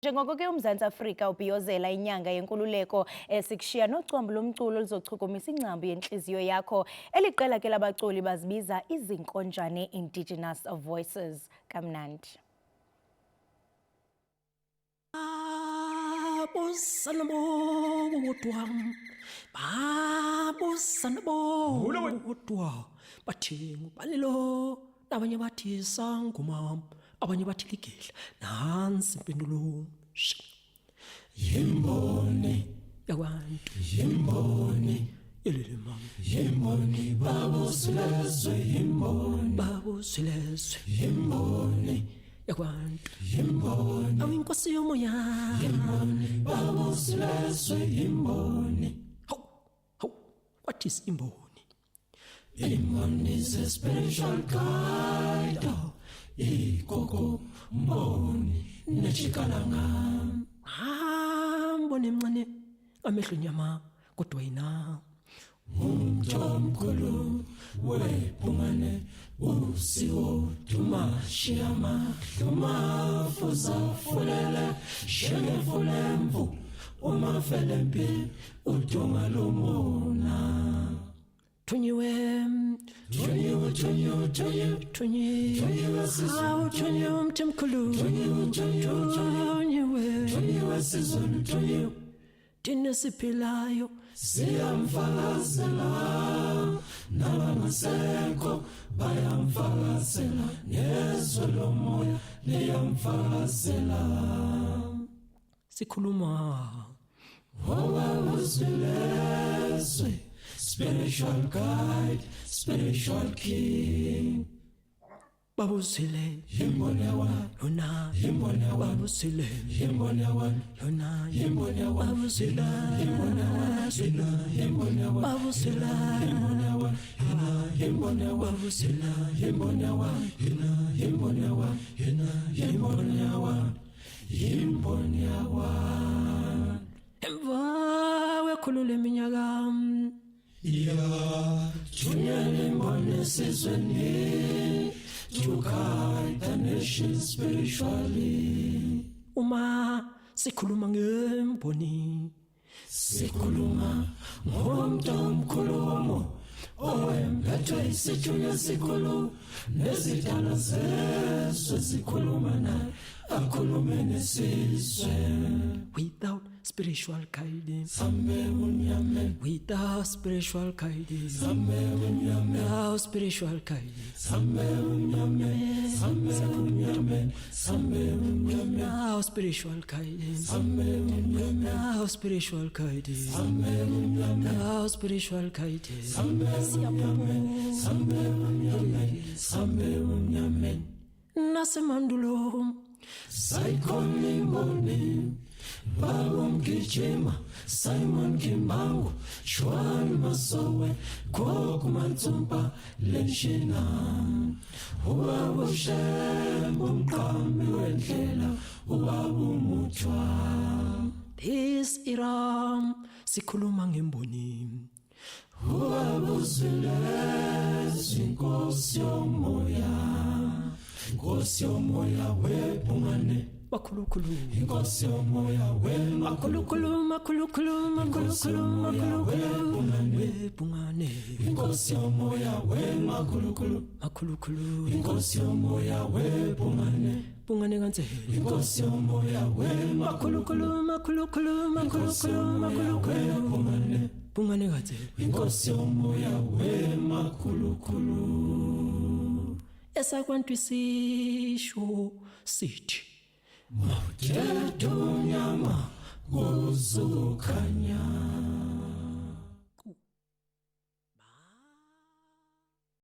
Njengoko ke uMzantsi Afrika ubhiyozela inyanga yenkululeko sikushiya nocwambu lomculo lizochukumisa ingcambu yenhliziyo yakho. Eli qela ke labaculi bazibiza izinkonjane Indigenous Voices. Kamnandi. Bathi balilo nabanye bathi sangoma abanye bathi ligedla nansi impendulo yimboni yakwantu yimboni yelele mama yimboni babusilezwe yimboni yakwantu yimboni awinkosi yomoya yimboni babusilezwe yimboni how what is imboni? Imboni is a spiritual guide. Ikoko mboni nechikalanga mboni mncane amehlo nyama kodwa yina umthomkhulu webhungane usiwo dumashiyama dumafuza fulele shefulemvu umafelempi udunga lomona Tunyiwe mthimkhulu tunyiwe sizulu tunyiwe thina siphilayo siyamfakazela nabangasekho bayamfakazela nezwe lomoya liyamfakazela sikhuluma wawuzilezwe spiritual guide, spiritual king. Babusile, Himbonewa, Luna, Himbonewa, Babusile, Himbonewa, Luna, Himbonewa, Babusila, Himbonewa, Sila, Himbonewa, Babusila, Himbonewa, Himbonewa, Babusila, Himbonewa, Himbonewa, Himbonewa, Himbonewa. Emva khulule minyaka Junyele mbone sizweni to guide the nation spiritually. Uma sikhuluma ngemboni sikhuluma ngomntomkhulumo oyemphethwe isithunywa sikhulu nezidala zeswe sikhuluma naye akhulume nesizwe. Without spiritual guidance, without spiritual guidance, without spiritual guidance, without spiritual guidance, without spiritual guidance, without spiritual guidance, nasemandulo sayikhona imboni Babumgijima, Simon Kimbangu, Shwan Masowe, Kok Matsumpa, Lenshina, Uwabu Shembum Kambi Wendlela, Uwabu Muchwa. This Iram, Sikuluma ngemboni. Uwabu Zilez, Ngosyo Moya, Webungane. Makulukulu, inkosi yomoya we makulukulu, bungane, inkosi yomoya we makulukulu, inkosi yomoya we bungane kanze, inkosi yomoya we makulukulu, bungane kanze, inkosi yomoya we makulukulu. Esakwantu isisho sithi Mawuthetha unyama kuzukhanya